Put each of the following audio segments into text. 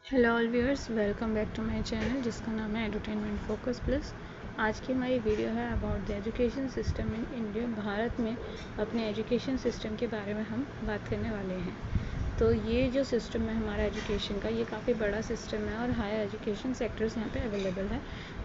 Hello all viewers, welcome back to my channel जिसका नाम है एडुटेनमेंट फोकस प्लस। आज की हमारी वीडियो है about the education system in India. Bharat में अपने एजुकेशन सिस्टम के बारे में हम बात करने वाले हैं। तो ये जो सिस्टम है हमारा एजुकेशन का, ये काफ़ी बड़ा सिस्टम है और हायर एजुकेशन सेक्टर्स यहाँ पे अवेलेबल है,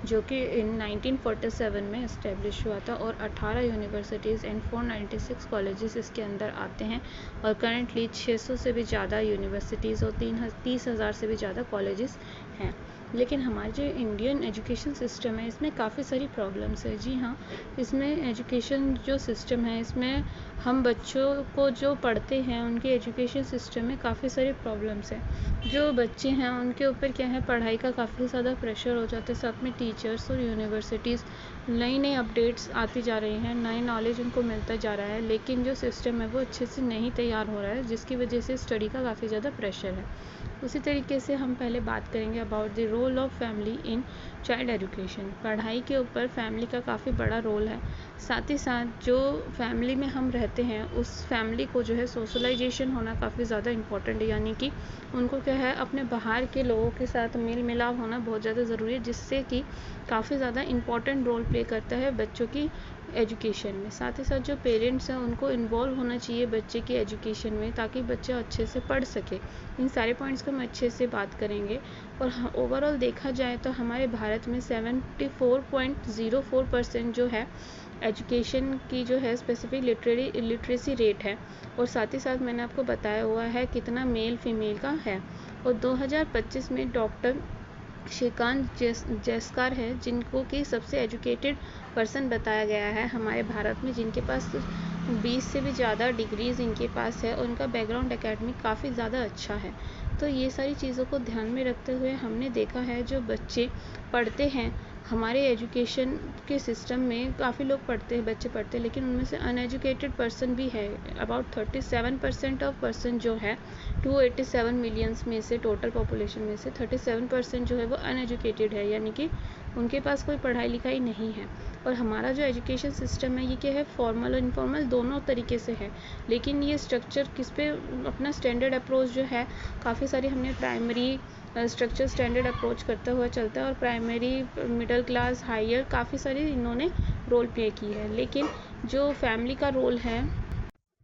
जो कि इन 1947 में इस्टेब्लिश हुआ था और 18 यूनिवर्सिटीज़ एंड 496 कॉलेजेस इसके अंदर आते हैं। और करंटली 600 से भी ज़्यादा यूनिवर्सिटीज़ और 30,000 से भी ज़्यादा कॉलेजेस हैं। लेकिन हमारे जो इंडियन एजुकेशन सिस्टम है इसमें काफ़ी सारी प्रॉब्लम्स है। जी हाँ, इसमें एजुकेशन जो सिस्टम है इसमें हम बच्चों को जो पढ़ते हैं उनके एजुकेशन सिस्टम में काफ़ी सारी प्रॉब्लम्स हैं। जो बच्चे हैं उनके ऊपर क्या है, पढ़ाई का काफ़ी ज़्यादा प्रेशर हो जाता है। साथ में टीचर्स और यूनिवर्सिटीज़ नई नई अपडेट्स आती जा रही हैं, नई नॉलेज उनको मिलता जा रहा है, लेकिन जो सिस्टम है वो अच्छे से नहीं तैयार हो रहा है, जिसकी वजह से स्टडी का काफ़ी ज़्यादा प्रेशर है। उसी तरीके से हम पहले बात करेंगे about the role of family in child education. पढ़ाई के ऊपर फैमिली का काफ़ी बड़ा रोल है। साथ ही साथ जो फैमिली में हम रहते हैं उस फैमिली को जो है सोशलाइजेशन होना काफ़ी ज़्यादा इम्पॉर्टेंट है, यानी कि उनको क्या है, अपने बाहर के लोगों के साथ मेल मिलाप होना बहुत ज़्यादा ज़रूरी है, जिससे कि काफ़ी ज़्यादा इम्पॉर्टेंट रोल प्ले करता है बच्चों की एजुकेशन में। साथ ही साथ जो पेरेंट्स हैं उनको इन्वॉल्व होना चाहिए बच्चे की एजुकेशन में, ताकि बच्चा अच्छे से पढ़ सके। इन सारे पॉइंट्स को हम अच्छे से बात करेंगे। और ओवरऑल देखा जाए तो हमारे भारत में 74.04% जो है एजुकेशन की जो है स्पेसिफिक लिटरेसी रेट है। और साथ ही साथ मैंने आपको बताया हुआ है कितना मेल फीमेल का है। और 2025 में डॉक्टर श्रीकांत जैसकार है, जिनको कि सबसे एजुकेटेड पर्सन बताया गया है हमारे भारत में, जिनके पास 20 से भी ज़्यादा डिग्रीज़ इनके पास है और उनका बैकग्राउंड एकेडमिक काफ़ी ज़्यादा अच्छा है। तो ये सारी चीज़ों को ध्यान में रखते हुए हमने देखा है जो बच्चे पढ़ते हैं हमारे एजुकेशन के सिस्टम में, काफ़ी लोग पढ़ते हैं, बच्चे पढ़ते हैं, लेकिन उनमें से अनएजुकेटेड पर्सन भी है। अबाउट 37% ऑफ पर्सन जो है 287 मिलियंस में से, टोटल पॉपुलेशन में से 37% जो है वो अनएजुकेटेड है, यानी कि उनके पास कोई पढ़ाई लिखाई नहीं है। और हमारा जो एजुकेशन सिस्टम है ये क्या है, फॉर्मल और इनफॉर्मल दोनों तरीके से है। लेकिन ये स्ट्रक्चर किस पे अपना स्टैंडर्ड अप्रोच जो है, काफ़ी सारी हमने प्राइमरी स्ट्रक्चर स्टैंडर्ड अप्रोच करता हुआ चलता है, और प्राइमरी, मिडिल क्लास, हायर, काफ़ी सारी इन्होंने रोल प्ले की है। लेकिन जो फैमिली का रोल है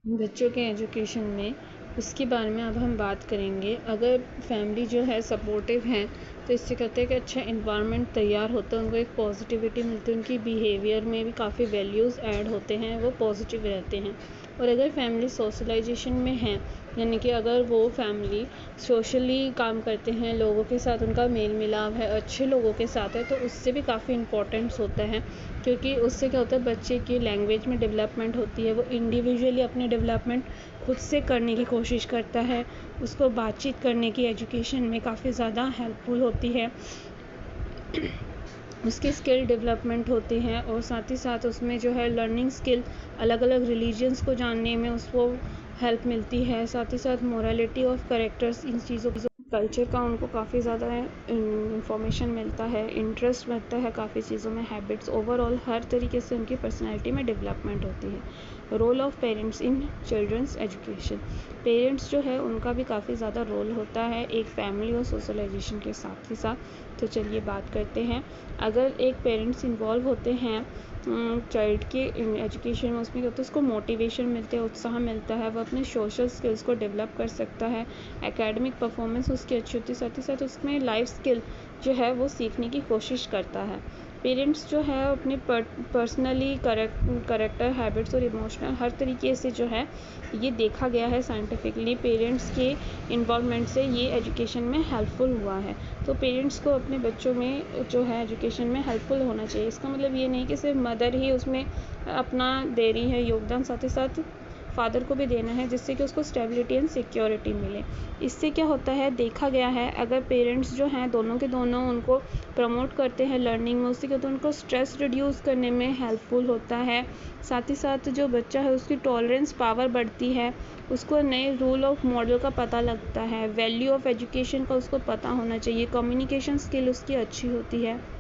बच्चों के एजुकेशन में, उसके बारे में अब हम बात करेंगे। अगर फैमिली जो है सपोर्टिव है तो इससे कहते हैं कि अच्छा इन्वायरमेंट तैयार होता है, उनको एक पॉजिटिविटी मिलती है, उनकी बिहेवियर में भी काफ़ी वैल्यूज़ ऐड होते हैं, वो पॉजिटिव रहते हैं। और अगर फैमिली सोशलाइजेशन में है, यानी कि अगर वो फैमिली सोशली काम करते हैं, लोगों के साथ उनका मेल मिलाप है, अच्छे लोगों के साथ है, तो उससे भी काफ़ी इम्पोर्टेंस होता है। क्योंकि उससे क्या होता है, बच्चे की लैंग्वेज में डेवलपमेंट होती है, वो इंडिविजुअली अपने डेवलपमेंट खुद से करने की कोशिश करता है, उसको बातचीत करने की एजुकेशन में काफ़ी ज़्यादा हेल्पफुल होती है, उसकी स्किल डेवलपमेंट होती है। और साथ ही साथ उसमें जो है लर्निंग स्किल, अलग अलग रिलीजन्स को जानने में उसको हेल्प मिलती है। साथ ही साथ मोरालिटी ऑफ कैरेक्टर्स, इन चीज़ों कल्चर का उनको काफ़ी ज़्यादा इंफॉर्मेशन मिलता है, इंटरेस्ट मिलता है काफ़ी चीज़ों में, हैबिट्स, ओवरऑल हर तरीके से उनकी पर्सनैलिटी में डेवलपमेंट होती है। Role of parents in childrens education. Parents जो है उनका भी काफ़ी ज़्यादा रोल होता है एक फैमिली और सोशलाइजेशन के साथ ही साथ। तो चलिए बात करते हैं। अगर एक पेरेंट्स इन्वॉल्व होते हैं चाइल्ड के एजुकेशन में, उसमें क्या होता है, उसको मोटिवेशन मिलते हैं, उत्साह मिलता है, वो अपने सोशल स्किल्स को डेवलप कर सकता है, एकेडमिक परफॉर्मेंस उसकी अच्छी होती है, साथ ही साथ उसमें लाइफ स्किल जो है वो सीखने की कोशिश करता है। पेरेंट्स जो है अपने पर्सनली करेक्टर, हैबिट्स और इमोशनल हर तरीके से जो है ये देखा गया है साइंटिफिकली, पेरेंट्स के इन्वॉल्वमेंट से ये एजुकेशन में हेल्पफुल हुआ है। तो पेरेंट्स को अपने बच्चों में जो है एजुकेशन में हेल्पफुल होना चाहिए। इसका मतलब ये नहीं कि सिर्फ मदर ही उसमें अपना दे रही है योगदान, साथ ही साथ फादर को भी देना है, जिससे कि उसको स्टेबिलिटी एंड सिक्योरिटी मिले। इससे क्या होता है, देखा गया है अगर पेरेंट्स जो हैं दोनों के दोनों उनको प्रमोट करते हैं लर्निंग में, उससे क्या होता है, उनको स्ट्रेस रिड्यूस करने में हेल्पफुल होता है। साथ ही साथ जो बच्चा है उसकी टॉलरेंस पावर बढ़ती है, उसको नए रूल ऑफ मॉडल का पता लगता है, वैल्यू ऑफ एजुकेशन का उसको पता होना चाहिए, कम्युनिकेशन स्किल उसकी अच्छी होती है,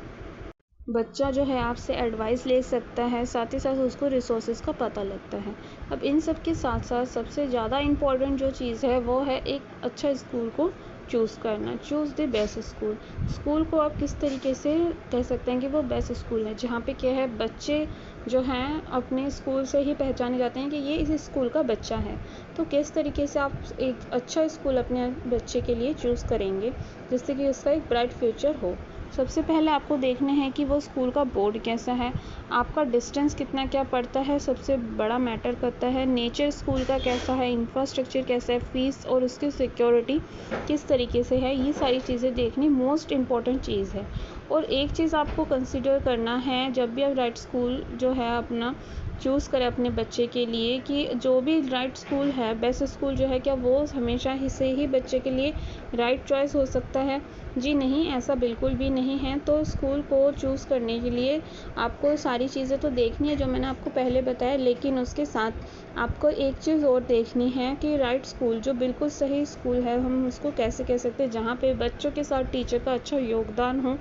बच्चा जो है आपसे एडवाइस ले सकता है, साथ ही साथ उसको रिसोर्सेज का पता लगता है। अब इन सब के साथ साथ सबसे ज़्यादा इम्पॉर्टेंट जो चीज़ है वो है एक अच्छा स्कूल को चूज़ करना। Choose the best school. School को आप किस तरीके से कह सकते हैं कि वो बेस्ट स्कूल है, जहाँ पे क्या है, बच्चे जो हैं अपने स्कूल से ही पहचाने जाते हैं कि ये इस स्कूल का बच्चा है। तो किस तरीके से आप एक अच्छा स्कूल अपने बच्चे के लिए चूज़ करेंगे जिससे कि उसका एक ब्राइट फ्यूचर हो। सबसे पहले आपको देखना है कि वो स्कूल का बोर्ड कैसा है, आपका डिस्टेंस कितना क्या पड़ता है, सबसे बड़ा मैटर करता है। नेचर स्कूल का कैसा है, इंफ्रास्ट्रक्चर कैसा है, फीस और उसकी सिक्योरिटी किस तरीके से है, ये सारी चीज़ें देखनी मोस्ट इम्पॉर्टेंट चीज़ है। और एक चीज़ आपको कंसिडर करना है जब भी आप राइट स्कूल जो है अपना चूज़ करें अपने बच्चे के लिए, कि जो भी राइट स्कूल है, बेस्ट स्कूल जो है, क्या वो हमेशा ही से ही बच्चे के लिए राइट चॉइस हो सकता है? जी नहीं, ऐसा बिल्कुल भी नहीं है। तो स्कूल को चूज़ करने के लिए आपको सारी चीज़ें तो देखनी है जो मैंने आपको पहले बताया, लेकिन उसके साथ आपको एक चीज़ और देखनी है कि राइट स्कूल जो बिल्कुल सही स्कूल है, हम उसको कैसे कह सकते हैं, जहाँ पे बच्चों के साथ टीचर का अच्छा योगदान हो।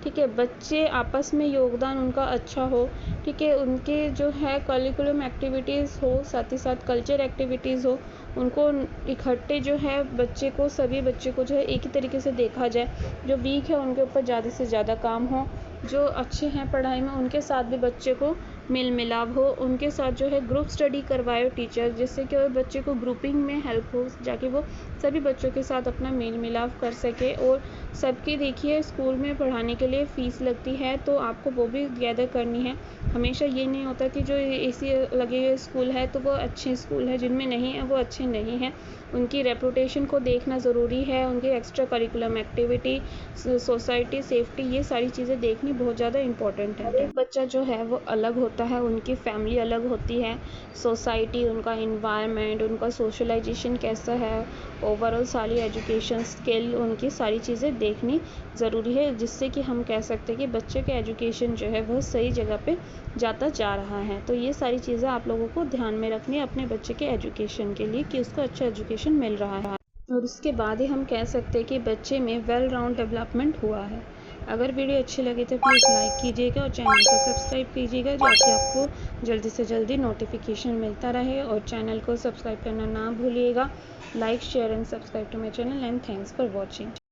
ठीक है, बच्चे आपस में योगदान उनका अच्छा हो। ठीक है, उनके जो है करिकुलम एक्टिविटीज़ हो, साथ ही साथ कल्चर एक्टिविटीज़ हो, उनको इकट्ठे जो है बच्चे को, सभी बच्चे को जो है एक ही तरीके से देखा जाए। जो वीक है उनके ऊपर ज़्यादा से ज़्यादा काम हो, जो अच्छे हैं पढ़ाई में उनके साथ भी बच्चे को मेल मिलाप हो, उनके साथ जो है ग्रुप स्टडी करवाए टीचर, जिससे कि बच्चे को ग्रुपिंग में हेल्प हो, जाके वो सभी बच्चों के साथ अपना मेल मिलाप कर सके। और सबकी देखिए स्कूल में पढ़ाने के लिए फ़ीस लगती है, तो आपको वो भी गैदर करनी है। हमेशा ये नहीं होता कि जो एसी लगे हुए स्कूल है तो वो अच्छे स्कूल है, जिनमें नहीं है वो अच्छे नहीं हैं। उनकी रेपुटेशन को देखना ज़रूरी है, उनकी extra curriculum activity, society, safety, ये सारी चीज़ें देखनी बहुत ज़्यादा इंपॉर्टेंट है। एक बच्चा जो है वो अलग होता है, उनकी फैमिली अलग होती है, सोसाइटी, उनका इन्वायरमेंट, उनका सोशलाइजेशन कैसा है, ओवरऑल सारी एजुकेशन स्किल, उनकी सारी चीज़ें देखनी ज़रूरी है, जिससे कि हम कह सकते हैं कि बच्चे के एजुकेशन जो है वह सही जगह पे जाता जा रहा है। तो ये सारी चीज़ें आप लोगों को ध्यान में रखनी है अपने बच्चे के एजुकेशन के लिए कि उसको अच्छा एजुकेशन मिल रहा है, और उसके बाद ही हम कह सकते हैं कि बच्चे में वेल राउंड डेवलपमेंट हुआ है। अगर वीडियो अच्छी लगी तो प्लीज़ लाइक कीजिएगा और चैनल को सब्सक्राइब कीजिएगा, ताकि आपको जल्दी से जल्दी नोटिफिकेशन मिलता रहे। और चैनल को सब्सक्राइब करना ना भूलिएगा। Like, share and subscribe to my channel and thanks for watching.